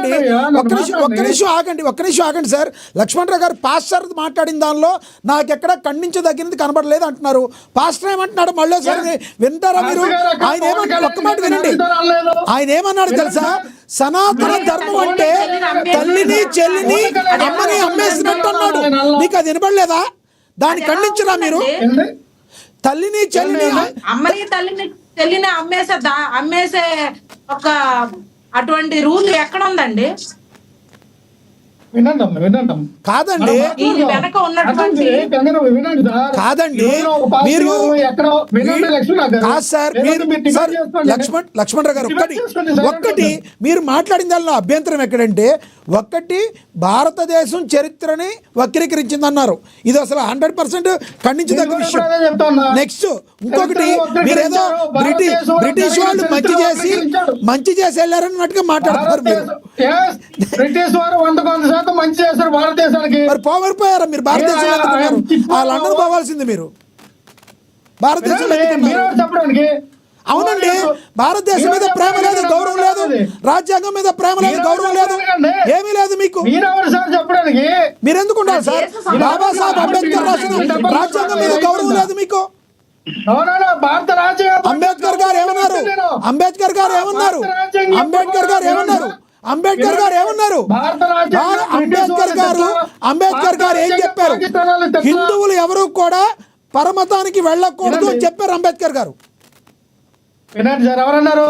కాదండి, ఒక్క నిమిషం ఆగండి సార్. లక్ష్మణరావు గారు పాస్టర్ మాట్లాడిన దానిలో నాకెక్కడ ఖండించదగినది కనబడలేదు అంటున్నారు. పాస్టర్ ఏమంటున్నాడు మళ్ళీ సార్ వింటారా మీరు? ఆయన ఏమన్నా ఒక్క మాట వినండి. ఆయన ఏమన్నాడు తెలుసా? సనాతన ధర్మం అంటే తల్లిని చెల్లిని అమ్మని అమ్మేసినట్టు అన్నాడు. నీకు అది వినబడలేదా? దాన్ని ఖండించరా మీరు? తల్లిని చెల్లిని అమ్మని తల్లిని చెల్లిని అమ్మేసే ఒక అటువంటి రూల్ ఎక్కడ ఉందండి? కాదండి కాదండి మీరు కాదు సార్. లక్ష్మణరావు గారు ఒక్కటి మీరు మాట్లాడిన దానిలో అభ్యంతరం ఎక్కడంటే, ఒక్కటి భారతదేశం చరిత్రని వక్రీకరించిందన్నారు. ఇది అసలు 100% ఖండించదగ్గ విషయం. నెక్స్ట్ ఇంకొకటి, మీరేదో బ్రిటిష్ వాళ్ళు మంచి చేసి వెళ్ళారన్నట్టుగా మాట్లాడుతున్నారు. మీరు బ్రిటిష్ వారు 100% మంచి చేశారు భారతదేశానికి. మరి పోయారా మీరు? భారతదేశం లండన్ పోవాల్సింది మీరు. భారతదేశం చెప్పడానికి అవునండి, భారతదేశం మీద ప్రేమ లేదు, గౌరవం లేదు, రాజ్యాంగం మీద ప్రేమ లేదు, గౌరవం లేదు, ఏమీ లేదు మీకు. చెప్పడానికి మీరెందుకు ఉండాలి సార్? బాబాసాహెబ్ అంబేద్కర్ రాసిన రాజ్యాంగం మీద గౌరవం లేదు మీకు. భారత రాజ్యాంగం అంబేద్కర్ గారు ఏమన్నారు? అంబేద్కర్ గారు ఏమన్నారు? అంబేద్కర్ గారు ఏమన్నారు? అంబేద్కర్ గారు ఏమన్నారు? అంబేద్కర్ గారు ఏం చెప్పారు? హిందువులు ఎవరు కూడా పరమతానికి వెళ్ళకూడదు అని చెప్పారు అంబేద్కర్ గారు. వినండి సార్, ఎవరన్నారు?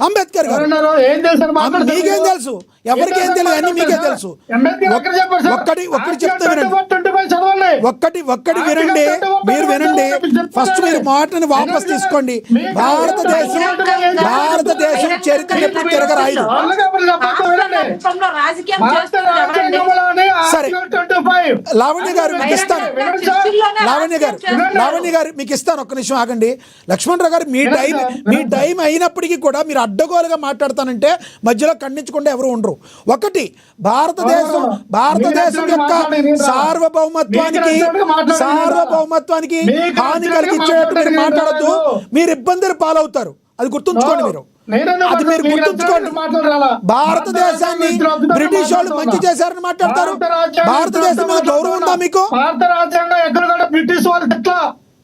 అంబేద్కర్ గారు. మీకేం తెలుసు? ఎవరికేం తెలియదు, అన్ని మీకే తెలుసు. ఒక్కటి చెప్తే వినండి, ఒక్కటి వినండి, మీరు వినండి. ఫస్ట్ మీరు మాటని వాపస్ తీసుకోండి. భారతదేశం చరిత్ర ఎప్పుడు తిరగరాయదు. సరే లావణ్య గారు మీకు ఇస్తాను. లావణ్య గారు మీకు ఇస్తాను. ఒక్క నిమిషం ఆగండి. లక్ష్మణరావు గారు మీ టైం అయినప్పటికీ కూడా మీరు అడ్డగోలుగా మాట్లాడతానంటే మధ్యలో ఖండించకుండా ఎవరు ఉండరు. ఒకటి, భారతదేశం యొక్క సార్వభౌమత్వానికి హాని కలిగించేటట్టు మీరు మాట్లాడద్దు. మీరు ఇబ్బందులు పాలవుతారు, అది గుర్తుంచుకోండి. అది మీరు గుర్తుంచుకోండి. భారతదేశాన్ని బ్రిటిష్ వాళ్ళు మంచి చేశారని మాట్లాడతారు. భారతదేశం మీద గౌరవం ఉందా మీకు? భారత రాజ్యాంగం ఎక్కడ బ్రిటిష్ వాళ్ళు తిట్లా,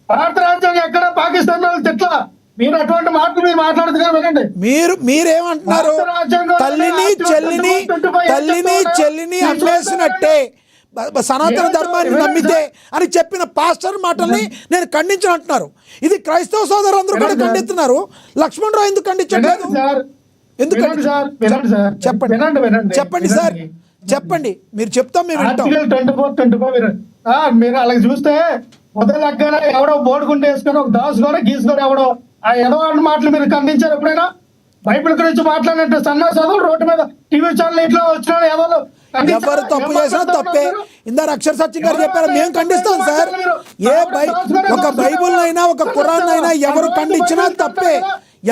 భారత రాజ్యాంగం ఎక్కడ పాకిస్తాన్ వాళ్ళు తిట్లా. మీరు అటువంటి మాటలు మీరు మాట్లాడుతున్నారు. వినండి, మీరేమంటున్నారు? తల్లిని చెల్లిని అమ్మేసినట్టే సనాతన ధర్మాన్ని నమ్మితే అని చెప్పిన పాస్టర్ మాటల్ని నేను ఖండించను అంటున్నారు. ఇది క్రైస్తవ సోదరులందరూ కూడా ఖండిస్తున్నారు. లక్ష్మణరావు ఎందుకు ఖండించట్లేదు? చెప్పండి సార్, చెప్పండి. మీరు చెప్తాం, మేము వింటాం. 24 మీరు అలాగే చూస్తే మొదలగ్గానే ఎవడో బోర్డుకుంటే వేసుకొని ఒక దాసుకొని గీసుకొని ఎవడో ఆ ఎదవాడి మాటలు మీరు ఖండించారు ఎప్పుడైనా? బైబిల్ గురించి మాట్లాడినట్టు సన్నాసాలు రోడ్డు మీద టీవీ ఛానల్ ఇట్లా వచ్చిన ఎవరు ఎవరు తప్పు చేసినా తప్పే. ఇందాక అక్షర్ సత్యం గారు చెప్పారు, మేము ఖండిస్తాం సార్. ఒక బైబుల్ అయినా ఒక ఖురాన్ అయినా ఎవరు ఖండించినా తప్పే,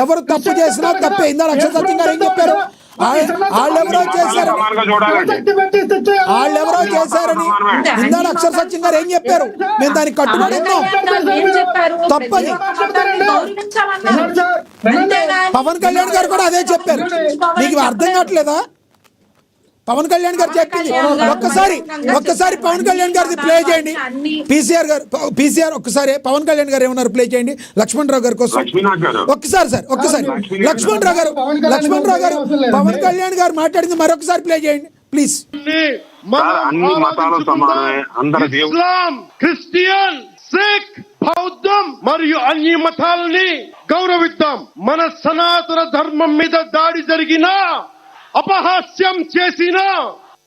ఎవరు తప్పు చేసినా తప్పే. ఇందాక అక్షర్ సత్యం గారు ఏం చెప్పారు? వాళ్ళెవరో చేశారని ఇందాక అక్షర్ సత్యం గారు ఏం చెప్పారు? మేము దానికి కట్టుబడి ఉన్నాం, తప్పని. పవన్ కళ్యాణ్ గారు కూడా అదే చెప్పారు. మీకు అర్థం కావట్లేదా? పవన్ కళ్యాణ్ గారు చెప్పింది ఒక్కసారి పవన్ కళ్యాణ్ గారిది ప్లే చేయండి. పీసీఆర్ ఒక్కసారి పవన్ కళ్యాణ్ గారు ఏమన్నారు ప్లే చేయండి లక్ష్మణరావు గారి కోసం. ఒక్కసారి లక్ష్మణరావు గారు పవన్ కళ్యాణ్ గారు మాట్లాడింది మరొకసారి ప్లే చేయండి ప్లీజ్. అన్ని మతాలు సమానమే, ఇస్లాం, క్రిస్టియన్, సిక్, బౌద్ధం మరియు అన్ని మతాలని గౌరవిద్దాం. మన సనాతన ధర్మం మీద దాడి జరిగినా, అపహాస్యం చేసిన,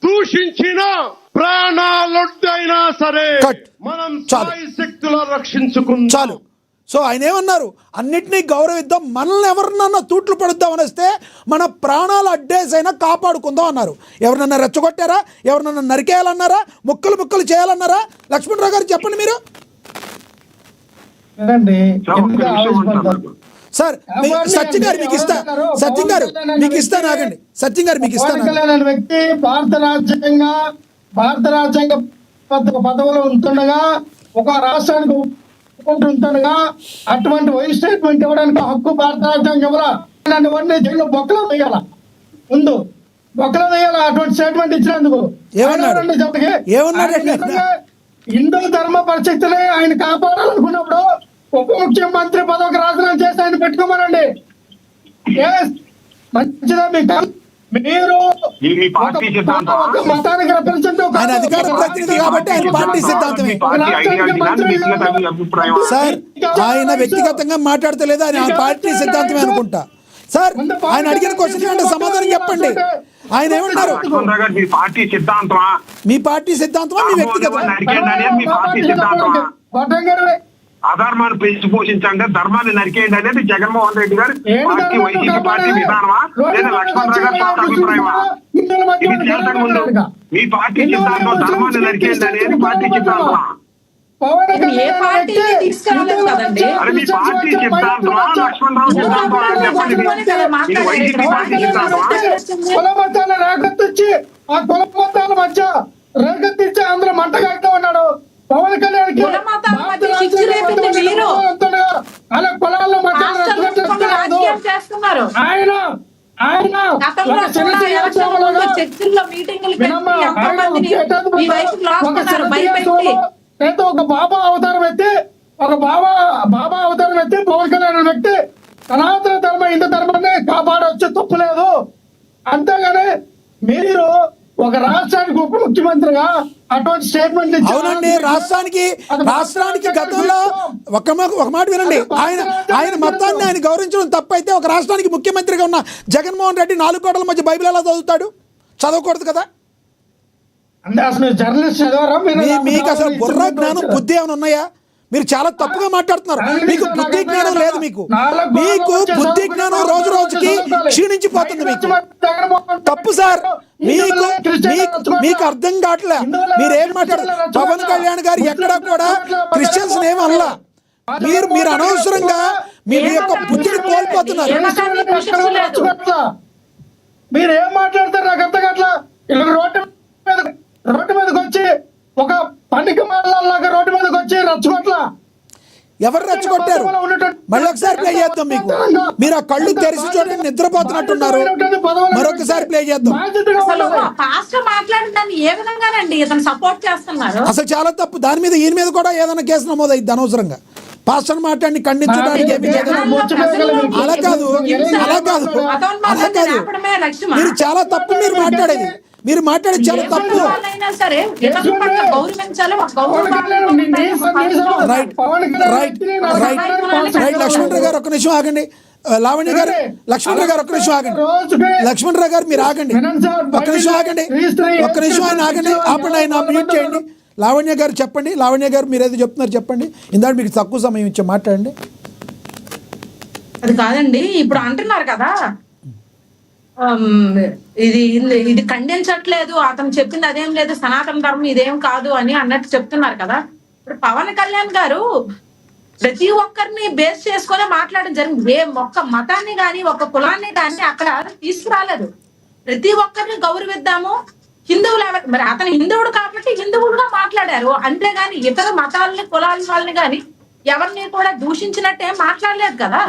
దూషించిన, ప్రాణాలొడ్డైనా సరే మనం శక్తుల రక్షించుకుందాం. చాలు. సో ఆయన ఏమన్నారు? అన్నిటినీ గౌరవిద్దాం, మనల్ని ఎవరినన్నా తూట్లు పడుద్దాం అని వస్తే మన ప్రాణాలు అడ్డేసైనా కాపాడుకుందాం అన్నారు. ఎవరినన్నా రెచ్చగొట్టారా? ఎవరినన్నా నరికేయాలన్నారా? ముక్కలు చేయాలన్నారా? లక్ష్మణరావు గారు చెప్పండి మీరు. సార్ సత్యం గారు మీకు ఇస్తాను. ఆగండి, సత్యం గారు మీకు ఇస్తాను. వ్యక్తి భారత రాజ్యాంగ పదవిలో ఉంటుండగా, ఒక రాష్ట్రానికి ఉంటుండగా అటువంటి వైస్ స్టేట్మెంట్ ఇవ్వడానికి హక్కు భారత రాజ్యాంగం ఎవరా? జైలు బొక్కలో వేయాల ముందు. బొక్కలో వేయాలి అటువంటి స్టేట్మెంట్ ఇచ్చినందుకు. ఏమన్నాడు? ఆయన చెప్పండి. ఏమన్నాడండి? ఆయన నిజంగా హిందూ ధర్మ పరిస్థితిని ఆయన కాపాడాలనుకున్నప్పుడు ఉప ముఖ్యమంత్రి పదవికి రాజీనామా చేసి ఆయన పెట్టుకోమనండి. మంచిదా మీకు? మీరు ఇది మీ పార్టీ సిద్ధాంతం. ఒక మతానికి representative ఆయన అధికార ప్రతినిధి కాబట్టి ఆయన పార్టీ సిద్ధాంతమే. మీ పార్టీ ఐడియాలజీ వ్యక్తిగత అభిప్రాయం. సార్ ఆయన వ్యక్తిగతంగా మాట్లాడతలేదు, ఆయన ఆ పార్టీ సిద్ధాంతమే అనుకుంటా. సార్ ఆయన అడిగిన క్వశ్చన్ అంటే సమాధానం చెప్పండి. ఆయన ఏమంటారు? లక్ష్మణరావు గారు, మీ పార్టీ సిద్ధాంతమా? మీ పార్టీ సిద్ధాంతమా మీ వ్యక్తిగత? నరికేయండి అనేది మీ పార్టీ సిద్ధాంతమా? అధర్మాన్ని పెంచి పోషించండి, ధర్మాన్ని నరికేయండి అనేది జగన్మోహన్ రెడ్డి గారు పార్టీ వైసీపీ పార్టీ విధానమా లేదా లక్ష్మణరావు గారి సొంత అభిప్రాయమా? ఇది చేతకు ముందు మీ పార్టీ సిద్ధాంతం ధర్మాన్ని నరికేయండి అనేది పార్టీ సిద్ధాంతమా? ఏ పార్టీ తీసుకురాలేదు కదండి. అది మీ పార్టీ సిద్ధాంతమా లక్ష్మణరావు సిద్ధాంతం అని చెప్పండి. ఇది వైసీపీ పార్టీ సిద్ధాంతమా? కుల మతాల రేగొత్తిచ్చి ఆ కుల మతాల మధ్య రేగొత్తిచ్చి అందరూ మంట కాగుతూ ఉన్నాడు. పవన్ కళ్యాణ్ కుల మతాల మధ్య చిచ్చు రేపింది మీరు. అలా కులాల మధ్య రాజకీయం చేస్తున్నారు. ఆయన గతంలో కూడా ఎలక్షన్ ముందు చర్చిల్లో మీటింగులు పెట్టి ఎంతోమందిని ఈ వైపు లాక్కున్నారు భయపెట్టి. ఒక బాబా అవతారం ఎత్తి పవన్ కళ్యాణ్ వ్యక్తి సనాతన ధర్మ హిందూ ధర్మాన్ని కాపాడవచ్చు, తప్పులేదు. అంతేగాని మీరు ఒక రాష్ట్రానికి ఉప ముఖ్యమంత్రిగా అటువంటి స్టేట్మెంట్ అవునండి, రాష్ట్రానికి గతంలో ఒక మాట వినండి. ఆయన మతాన్ని ఆయన గౌరవించడం తప్పైతే ఒక రాష్ట్రానికి ముఖ్యమంత్రిగా ఉన్న జగన్మోహన్ రెడ్డి 4 కోట్ల మధ్య బైబిల్ ఎలా చదువుతాడు? చదవకూడదు కదా? అసలు జర్నలిస్ట్ చదవరా? మీకు అసలు బుర్ర జ్ఞానం బుద్ధి ఏమైనా ఉన్నాయా? మీరు చాలా తప్పుగా మాట్లాడుతున్నారు. మీకు బుద్ధి జ్ఞానం లేదు. మీకు బుద్ధి జ్ఞానం రోజు రోజుకి క్షీణించిపోతుంది. మీకు తప్పు సార్. మీకు అర్థం కావట్లే. మీరేం మాట్లాడారు? పవన్ కళ్యాణ్ గారు ఎక్కడా కూడా క్రిస్టియన్స్ ఏమి అనలా. మీరు అనవసరంగా మీ యొక్క బుద్ధిని కోల్పోతున్నారు. మీరు ఏం మాట్లాడతారు? నాకు అర్థం కావట్లా. రోడ్డు మీదకి వచ్చి ఒక పండుగ మాటలాగా రోడ్డు మీదకి వచ్చి రచ్చగొట్ల. ఎవరు రెచ్చగొట్టారు? మళ్ళీ ఒకసారి ప్లే చేద్దాం. మీరు ఆ కళ్ళు తెరిచి చూడండి, నిద్రపోతున్నట్టున్నారు. మరొకసారి ప్లే చేద్దాం. అసలు చాలా తప్పు. దాని మీద ఈయన మీద కూడా ఏదైనా కేసు నమోదైద్ది అనవసరంగా. పాస్టర్ మాట్లాడి ఖండించడానికి అలా కాదు. మీరు చాలా తప్పు. మీరు మాట్లాడేది చాలా తప్పు. రైట్ లక్ష్మణరావు గారు ఒక్క నిమిషం ఆగండి. లావణ్య గారు, లక్ష్మణరావు గారు ఒక్క నిమిషం ఆగండి. లక్ష్మణరావు గారు మీరు ఆగండి, ఒక్క నిమిషం ఆగండి. ఆయన ఆగండి, ఆపండి. ఆయన మ్యూట్ చేయండి. లావణ్య గారు చెప్పండి. లావణ్య గారు మీరు ఏదో చెప్తున్నారు చెప్పండి. ఇందాక మీకు తక్కువ సమయం ఇచ్చే మాట్లాడండి. అది కాదండి, ఇప్పుడు అంటున్నారు కదా ఇది ఖండించట్లేదు, అతను చెప్పింది అదేం లేదు, సనాతన ధర్మం ఇదేం కాదు అని అన్నట్టు చెప్తున్నారు కదా. ఇప్పుడు పవన్ కళ్యాణ్ గారు ప్రతి ఒక్కరిని బేస్ చేసుకునే మాట్లాడడం జరిగింది. ఒక్క మతాన్ని గాని ఒక కులాన్ని గాని అక్కడ తీసుకురాలేదు. ప్రతి ఒక్కరిని గౌరవిద్దాము. హిందువులు మరి అతను హిందువుడు కాబట్టి హిందువులుగా మాట్లాడారు, అంతేగాని ఇతర మతాలని కులాల వాళ్ళని గాని ఎవరిని కూడా దూషించినట్టే మాట్లాడలేదు కదా.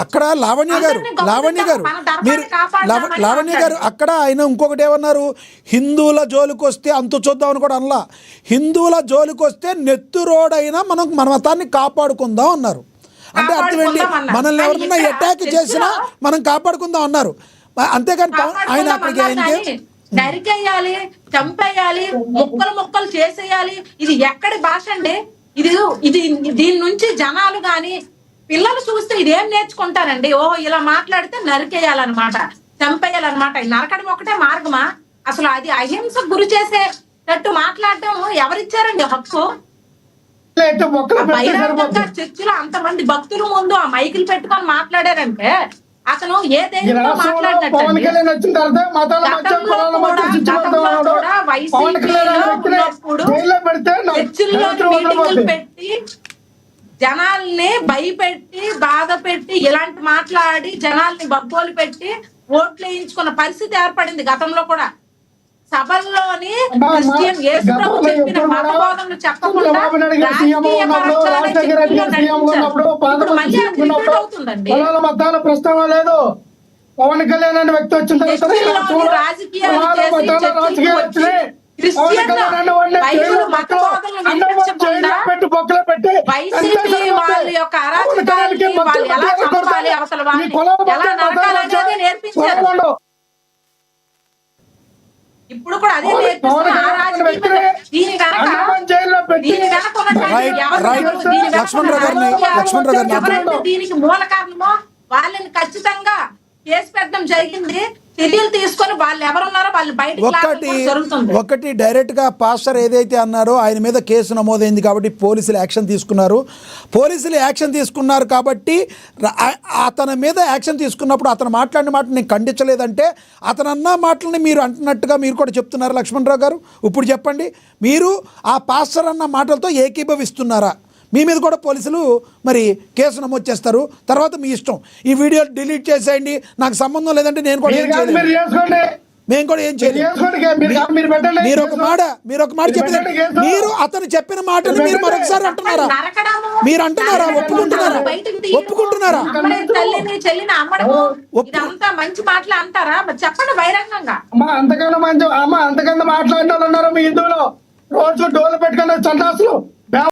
అక్కడ లావణ్య గారు అక్కడ ఆయన ఇంకొకటి ఏమన్నారు? హిందువుల జోలికి వస్తే అంతు చూద్దామని కూడా అనలా. హిందువుల జోలికి వస్తే నెత్తురోడైనా మనం మన మతాన్ని కాపాడుకుందాం అన్నారు. అంటే అర్థం ఏంటి? మనల్ని ఎవరైనా అటాక్ చేసినా మనం కాపాడుకుందాం అన్నారు. అంతేగాని ఆయన అక్కడికి నరికేయాలి, చంపేయాలి, ముక్కలు చేసేయాలి, ఇది ఎక్కడి భాష అండి? ఇది దీని నుంచి జనాలు గాని పిల్లలు చూస్తే ఇదేం నేర్చుకుంటారండి? ఇలా మాట్లాడితే నరికేయాలన్నమాట, చంపేయాలన్నమాట. నరకడం ఒకటే మార్గమా? అసలు అది అహింసకు గురి చేసేటట్టు మాట్లాడటం ఎవరిచ్చారండి హక్కు? బహిరంగంగా చర్చిలో అంతమంది భక్తుల ముందు ఆ మైకులు పెట్టుకొని మాట్లాడారంటే అతను ఏ ధైర్యంతో మాట్లాడినట్టు. చర్చిల్లో మీటింగులు పెట్టి జనాల్ని భయపెట్టి బాధ పెట్టి ఇలాంటి మాట్లాడి జనాల్ని బగ్గోలు పెట్టి ఓట్లు వేయించుకున్న పరిస్థితి ఏర్పడింది గతంలో కూడా. సభల్లోని క్రిస్టియన్ యేసు ప్రభు చెప్పిన మత బోధనలు చెప్పకుండా ప్రస్తావన లేదు. పవన్ కళ్యాణ్ అనే వ్యక్తి వచ్చిన తర్వాత చర్చిల్లోని రాజకీయాలు చేసి రాజకీయాలు వచ్చినాయి. పవన్ కళ్యాణ్ అనే వాడిని బైబిల్ మత బోధనలు వినిపించకుండా పెట్టి బొక్కలు పెట్టి వైసీపీ వాళ్ళ యొక్క అరాచకాలకి వాళ్ళు ఎలా చంపాలి, అసలు వాళ్ళని ఎలా నరకాలనేది నేర్పించారు. ఇప్పుడు కూడా అదే నేర్పిస్తున్న ఆ రాజకీయ దీని దీనికి మూల కారణమో వాళ్ళని ఖచ్చితంగా కేసు పెట్టడం జరిగింది. చర్యలు తీసుకొని వాళ్ళు ఎవరున్నారో వాళ్ళు బయటకు ఒకటి డైరెక్ట్ గా పాస్టర్ ఏదైతే అన్నారో ఆయన మీద కేసు నమోదైంది కాబట్టి పోలీసులు యాక్షన్ తీసుకున్నారు కాబట్టి అతని మీద యాక్షన్ తీసుకున్నప్పుడు అతను మాట్లాడిన మాట నేను ఖండించలేదంటే అతను అన్న మాటలని మీరు అంటున్నట్టుగా మీరు కూడా చెప్తున్నారు లక్ష్మణరావు గారు. ఇప్పుడు చెప్పండి, మీరు ఆ పాస్టర్ అన్న మాటలతో ఏకీభవిస్తున్నారా? మీ మీద కూడా పోలీసులు మరి కేసు నమోదు చేస్తారు, తర్వాత మీ ఇష్టం. ఈ వీడియో డిలీట్ చేసేయండి, నాకు సంబంధం లేదంటే నేను కూడా ఏం చేయలేదు, మేము కూడా ఏం చేయలేదు. మీరు ఒక మాట చెప్పారు, మీరు అతను చెప్పిన మాటని మీరు మరొకసారి అంటున్నారా? మీరు అంటున్నారా? ఒప్పుకుంటున్నారా? మంచి మాటలు అంటారా? చెప్పండి బహిరంగంగా. అంతకన్నా మాట్లాడిన వాళ్ళు ఉన్నారు మీ హిందువులో. రోజు డోలు పెట్టుకున్న చందాసులు